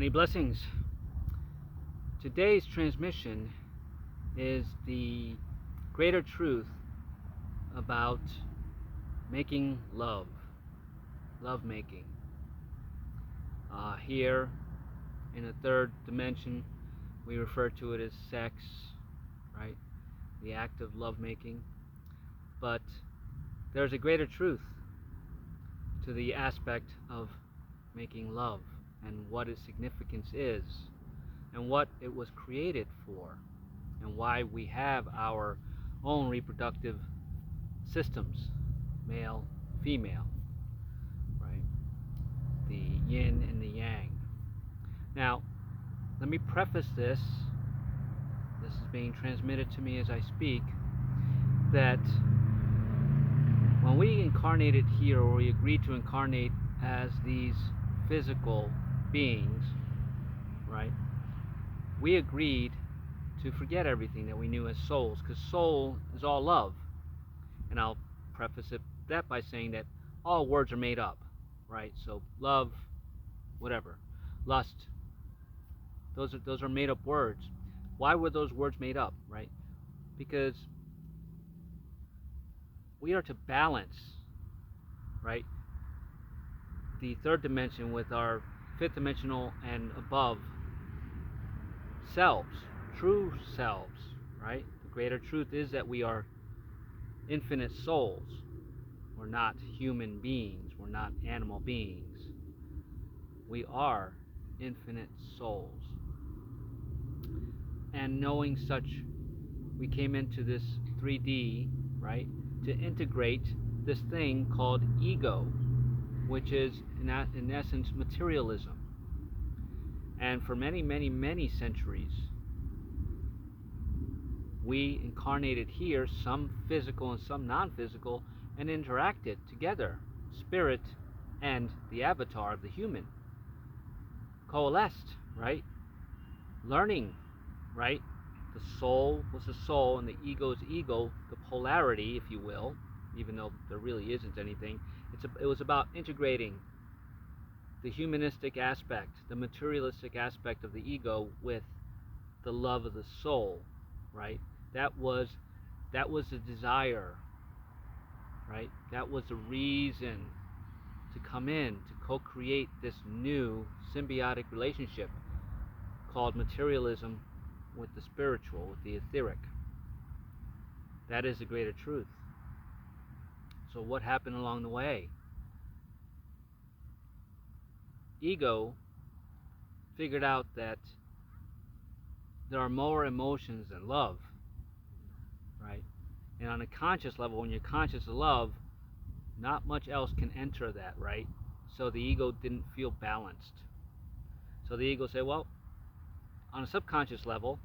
Many blessings. Today's transmission is the greater truth about making love, love making. Here in the third dimension, we refer to it as sex, right? The act of love making. But there's a greater truth to the aspect of making love and what its significance is and what it was created for and why we have our own reproductive systems, male, female, right? The yin and the yang. Now, let me preface this. This is being transmitted to me as I speak, that when we incarnated here, or we agreed to incarnate as these physical beings, right, we agreed to forget everything that we knew as souls, because soul is all love. And I'll preface that by saying that all words are made up, right? So love, whatever, lust, those are made up words. Why were those words made up, right? Because we are to balance, right, the third dimension with our fifth dimensional and above selves, true selves, right? The greater truth is that we are infinite souls. We're not human beings. We're not animal beings. We are infinite souls. And knowing such, we came into this 3D, right, to integrate this thing called ego, which is in essence materialism. And for many, many, many centuries, we incarnated here, some physical and some non-physical, and interacted together. Spirit and the avatar of the human coalesced, right? Learning, right? The soul was the soul and the ego is ego, the polarity, if you will, even though there really isn't anything. It was about integrating the humanistic aspect, the materialistic aspect of the ego with the love of the soul, right? That was the desire, right? That was the reason to come in, to co-create this new symbiotic relationship called materialism with the spiritual, with the etheric. That is the greater truth. So what happened along the way? Ego figured out that there are more emotions than love, right? And on a conscious level, when you're conscious of love, not much else can enter that, right? So the ego didn't feel balanced. So the ego said, well, on a subconscious level,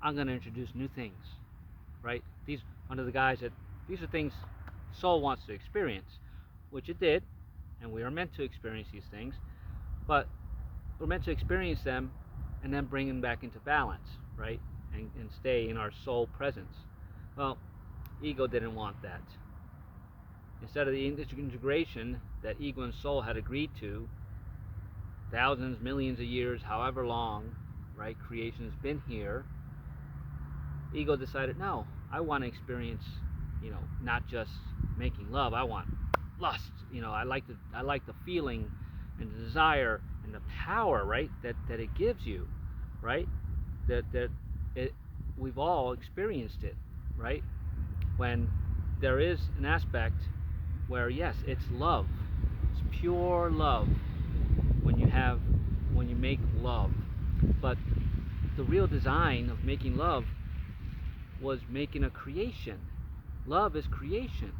I'm going to introduce new things, right? These, under the guise that these are things soul wants to experience, which it did, and we are meant to experience these things, but we're meant to experience them and then bring them back into balance, right? And stay in our soul presence. Well, ego didn't want that. Instead of the integration that ego and soul had agreed to, thousands, millions of years, however long, right, creation's been here, ego decided, no, I want to experience, not just making love. I want lust. I like the feeling and the desire and the power, right, that it gives you, right? We've all experienced it, right? When there is an aspect where, yes, it's love, it's pure love when you make love, but the real design of making love was making a creation. Love is creation.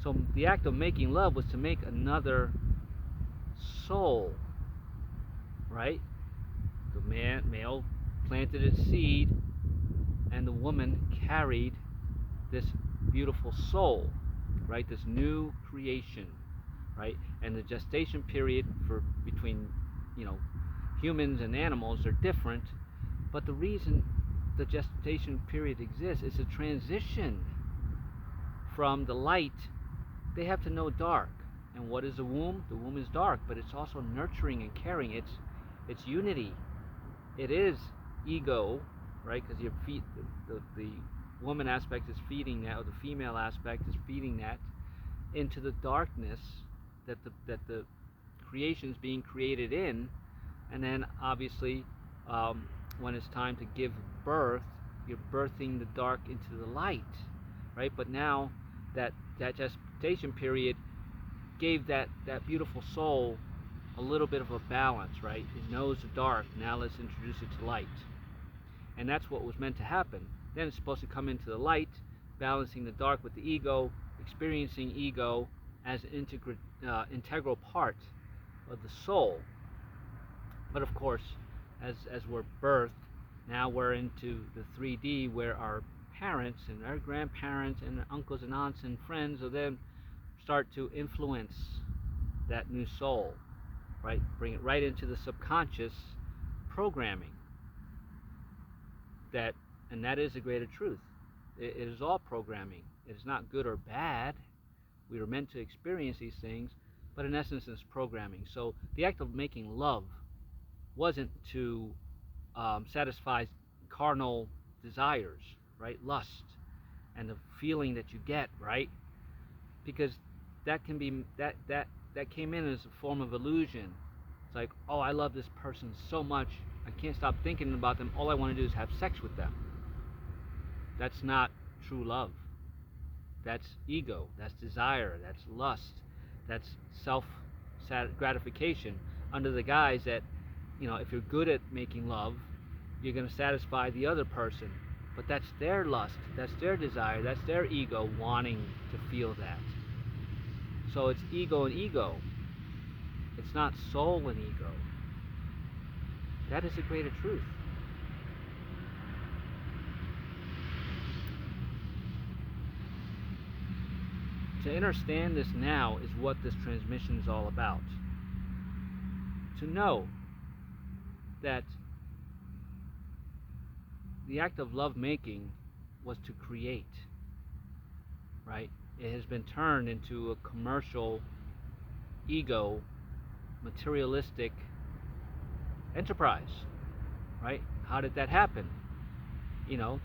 So the act of making love was to make another soul, right? The male planted its seed, and the woman carried this beautiful soul, right? This new creation, right? And the gestation period between humans and animals are different, but the reason the gestation period exists is a transition from the light. They have to know dark. And what is the womb? The womb is dark, but it's also nurturing and caring. It's unity. It is ego, right? Because your feet, the woman aspect is feeding that, or the female aspect is feeding that into the darkness that the creation is being created in, and then obviously, when it's time to give birth, you're birthing the dark into the light, right? But now that gestation period gave that beautiful soul a little bit of a balance, right? It knows the dark. Now let's introduce it to light, and that's what was meant to happen. Then it's supposed to come into the light, balancing the dark with the ego, experiencing ego as an integral part of the soul. But of course, as we're birthed, now we're into the 3D where our parents and our grandparents and uncles and aunts and friends of them start to influence that new soul, right? Bring it right into the subconscious programming. And that is a greater truth. It is all programming. It is not good or bad. We are meant to experience these things, but in essence it's programming. So the act of making love wasn't to satisfy carnal desires, right? Lust and the feeling that you get, right? Because that can be that came in as a form of illusion. It's like, oh, I love this person so much, I can't stop thinking about them. All I want to do is have sex with them. That's not true love. That's ego. That's desire. That's lust. That's self gratification under the guise that, if you're good at making love, you're going to satisfy the other person. But that's their lust. That's their desire. That's their ego wanting to feel that. So it's ego and ego. It's not soul and ego. That is a greater truth. To understand this now is what this transmission is all about. To know that the act of lovemaking was to create, right? It has been turned into a commercial, ego, materialistic enterprise, right? How did that happen? The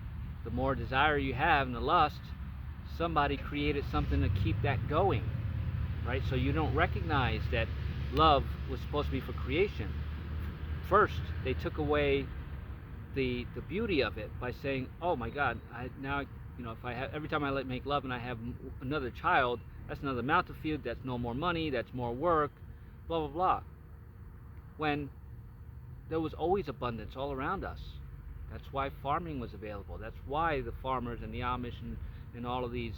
more desire you have and the lust, somebody created something to keep that going, right? So you don't recognize that love was supposed to be for creation. First, they took away the beauty of it by saying, "Oh my God, if I have every time I make love and I have another child, that's another mouth to feed. That's no more money. That's more work, blah blah blah." When there was always abundance all around us. That's why farming was available. That's why the farmers and the Amish and all of these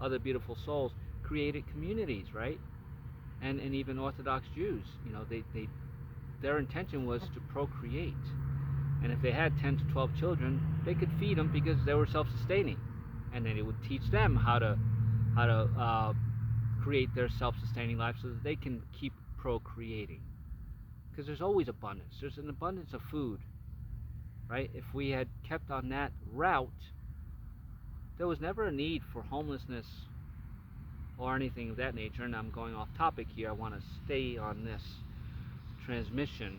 other beautiful souls created communities, right? And even Orthodox Jews, their intention was to procreate. And if they had 10 to 12 children, they could feed them because they were self-sustaining. And then it would teach them how to create their self-sustaining life so that they can keep procreating. Because there's always abundance. There's an abundance of food, right? If we had kept on that route, there was never a need for homelessness or anything of that nature. And I'm going off topic here. I want to stay on this transmission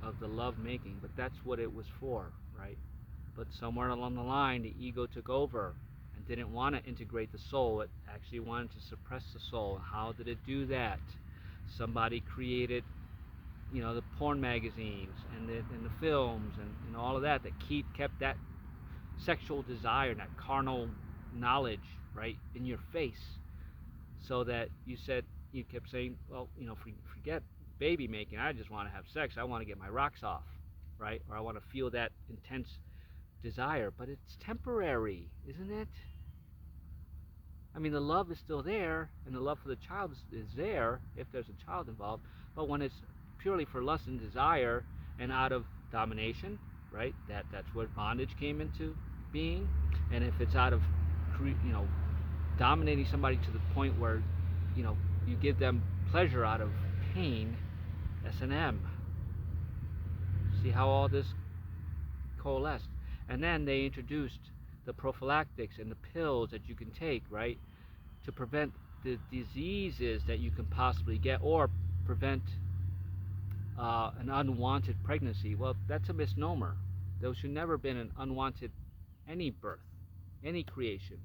of the love making, but that's what it was for, right? But somewhere along the line, the ego took over and didn't want to integrate the soul. It actually wanted to suppress the soul. And how did it do that? Somebody created, the porn magazines and the films and all of that kept that sexual desire and that carnal knowledge, right, in your face, so that you kept saying, well, forget baby making. I just want to have sex. I want to get my rocks off, right? Or I want to feel that intense desire. But it's temporary, isn't it? I mean, the love is still there, and the love for the child is there if there's a child involved. But when it's purely for lust and desire and out of domination, right? That's where bondage came into being. And if it's out of, dominating somebody to the point where, you give them pleasure out of pain, S&M. See how all this coalesced? And then they introduced the prophylactics and the pills that you can take, right, to prevent the diseases that you can possibly get, or prevent an unwanted pregnancy. Well, that's a misnomer. There should never have been an unwanted any birth, any creation.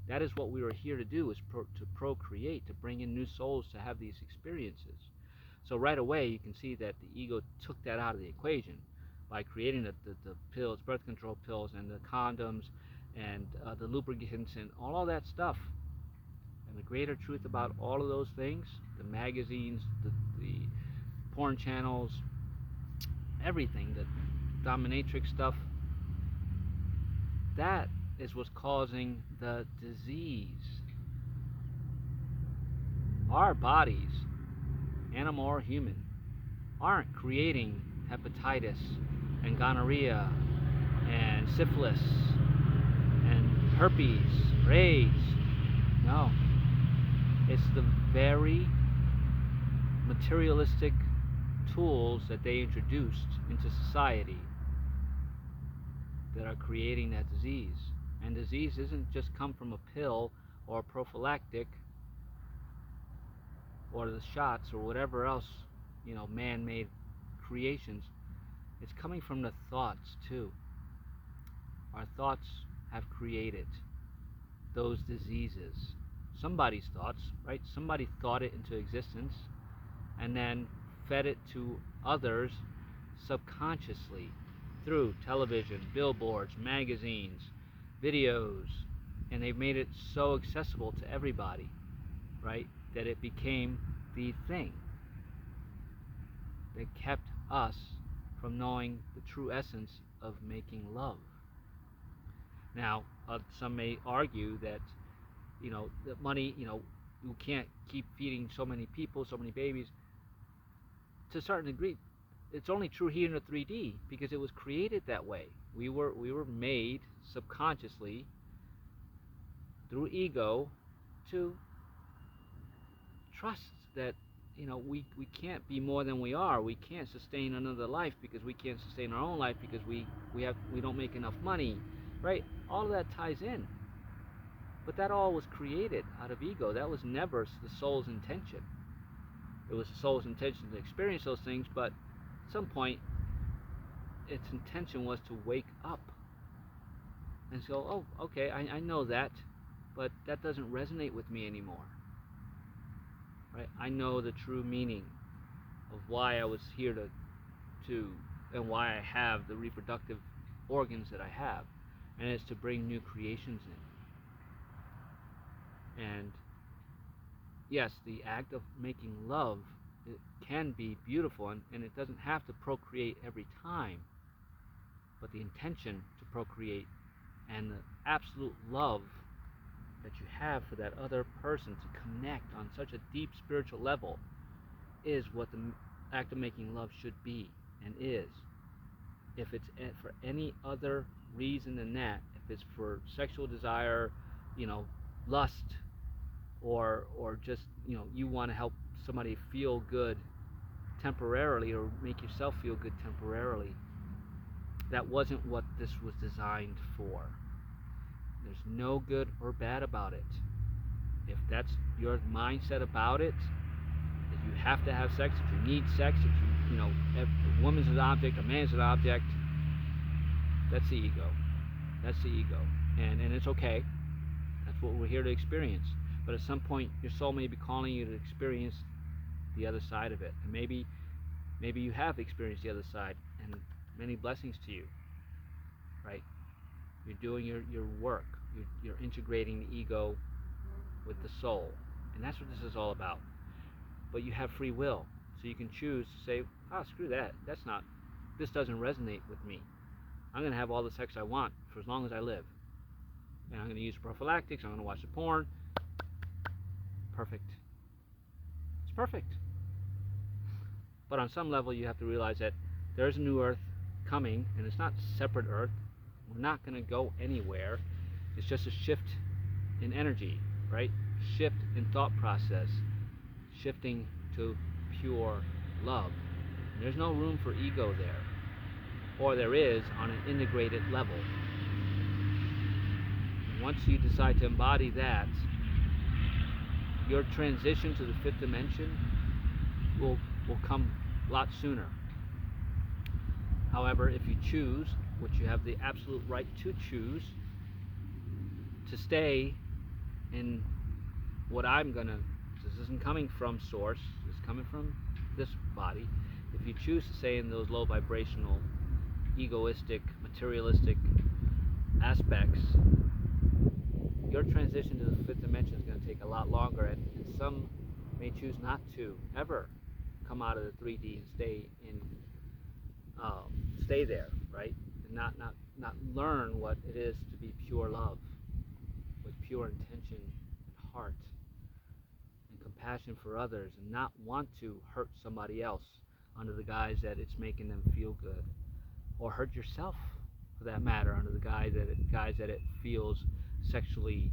That is what we were here to do, is to procreate, to bring in new souls to have these experiences. So right away you can see that the ego took that out of the equation by creating the pills, birth control pills, and the condoms, and the lubricants, and all of that stuff. And the greater truth about all of those things, the magazines, the porn channels, everything, the dominatrix stuff, that is what's causing the disease. Our bodies, animal or human, aren't creating hepatitis and gonorrhea and syphilis and herpes or AIDS. No. It's the very materialistic tools that they introduced into society that are creating that disease. And disease isn't just come from a pill or a prophylactic or the shots or whatever else, man-made creations. It's coming from the thoughts too. Our thoughts have created those diseases. Somebody's thoughts, right? Somebody thought it into existence and then fed it to others subconsciously through television, billboards, magazines, videos, and they've made it so accessible to everybody, right, that it became the thing that kept us from knowing the true essence of making love. Now, some may argue that, that money, you can't keep feeding so many people, so many babies. To a certain degree, it's only true here in the 3D because it was created that way. We were made subconsciously through ego to trust that we can't be more than we are. We can't sustain another life because we can't sustain our own life because we don't make enough money, right? All of that ties in. But that all was created out of ego. That was never the soul's intention. It was the soul's intention to experience those things, but at some point its intention was to wake up and so, oh, okay, I know that, but that doesn't resonate with me anymore. Right? I know the true meaning of why I was here to and why I have the reproductive organs that I have, and it's to bring new creations in. And yes, the act of making love, it can be beautiful, and it doesn't have to procreate every time, but the intention to procreate and the absolute love that you have for that other person to connect on such a deep spiritual level is what the act of making love should be and is. If it's for any other reason than that, if it's for sexual desire, lust, or just you want to help somebody feel good temporarily or make yourself feel good temporarily, that wasn't what this was designed for. There's no good or bad about it. If that's your mindset about it, that you have to have sex, if you need sex, if a woman's an object, a man's an object, that's the ego. That's the ego. And it's okay. That's what we're here to experience. But at some point, your soul may be calling you to experience the other side of it. And maybe you have experienced the other side, and many blessings to you, right? You're doing your work. You're integrating the ego with the soul. And that's what this is all about. But you have free will. So you can choose to say, screw that. This doesn't resonate with me. I'm going to have all the sex I want for as long as I live. And I'm going to use prophylactics. I'm going to watch the porn. Perfect. It's perfect. But on some level, you have to realize that there's a new earth coming, and it's not separate earth. We're not going to go anywhere. It's just a shift in energy, right? Shift in thought process, shifting to pure love. And there's no room for ego there, or there is on an integrated level. And once you decide to embody that, your transition to the fifth dimension will come a lot sooner. However, if you choose, which you have the absolute right to choose, to stay in what this isn't coming from source, it's coming from this body. If you choose to stay in those low vibrational, egoistic, materialistic aspects, your transition to the fifth dimension is going to take a lot longer, and some may choose not to ever come out of the 3D and stay there, right? And not learn what it is to be pure love, with pure intention and heart and compassion for others, and not want to hurt somebody else under the guise that it's making them feel good, or hurt yourself for that matter under the guise that it feels sexually,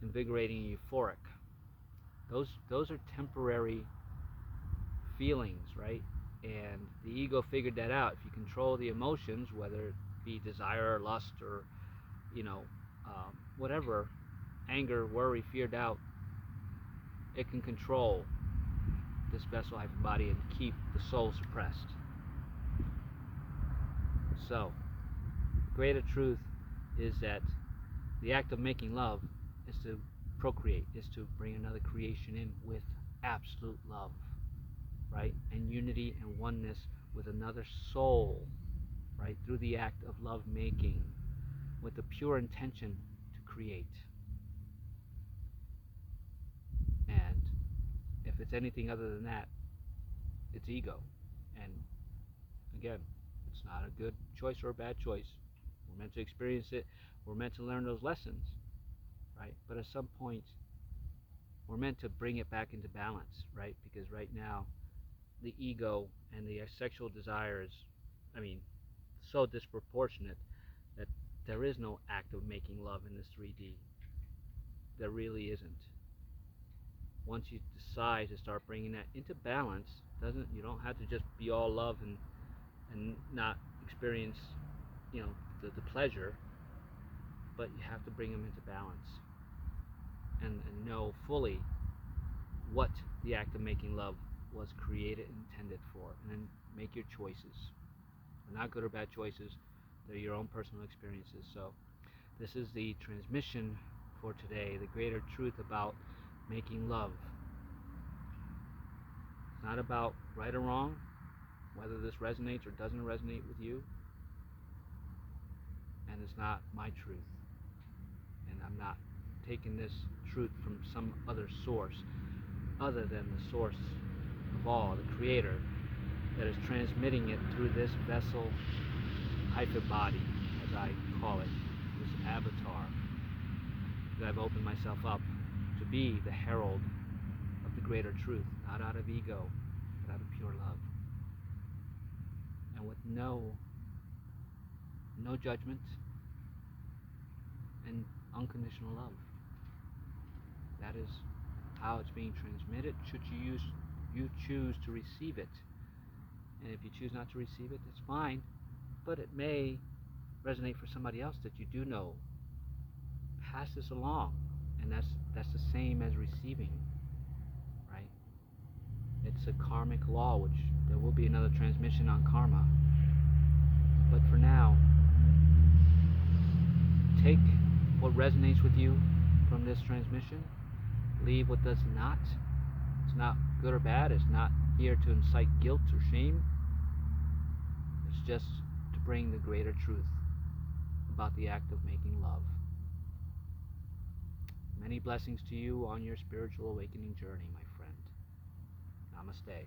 invigorating and euphoric. Those are temporary feelings, right? And the ego figured that out. If you control the emotions, whether it be desire or lust or whatever, anger, worry, fear, doubt, it can control this vessel hyper body and keep the soul suppressed. So, the greater truth is that the act of making love is to procreate, is to bring another creation in with absolute love, right? And unity and oneness with another soul, right? Through the act of love making, with the pure intention to create. And if it's anything other than that, it's ego. And again, it's not a good choice or a bad choice. We're meant to experience it. We're meant to learn those lessons, right? But at some point, we're meant to bring it back into balance, right? Because right now, the ego and the sexual desires, so disproportionate that there is no act of making love in this 3D. There really isn't. Once you decide to start bringing that into balance, you don't have to just be all love and not experience, the pleasure, but you have to bring them into balance and know fully what the act of making love was created and intended for, and then make your choices. They're not good or bad choices, they're your own personal experiences. So this is the transmission for today, the greater truth about making love. It's not about right or wrong, whether this resonates or doesn't resonate with you, and it's not my truth, and I'm not taking this truth from some other source other than the source of all, the creator, that is transmitting it through this vessel hyper body, as I call it, this avatar that I've opened myself up to be the herald of the greater truth, not out of ego, but out of pure love, and with no judgment and unconditional love. That is how it's being transmitted. Should you choose to receive it, and if you choose not to receive it, it's fine, but it may resonate for somebody else that you do know. Pass this along, and that's the same as receiving, right? It's a karmic law, which there will be another transmission on karma. But for now, take what resonates with you from this transmission, leave what does not. It's not good or bad, it's not here to incite guilt or shame. It's just to bring the greater truth about the act of making love. Many blessings to you on your spiritual awakening journey, my friend. Namaste.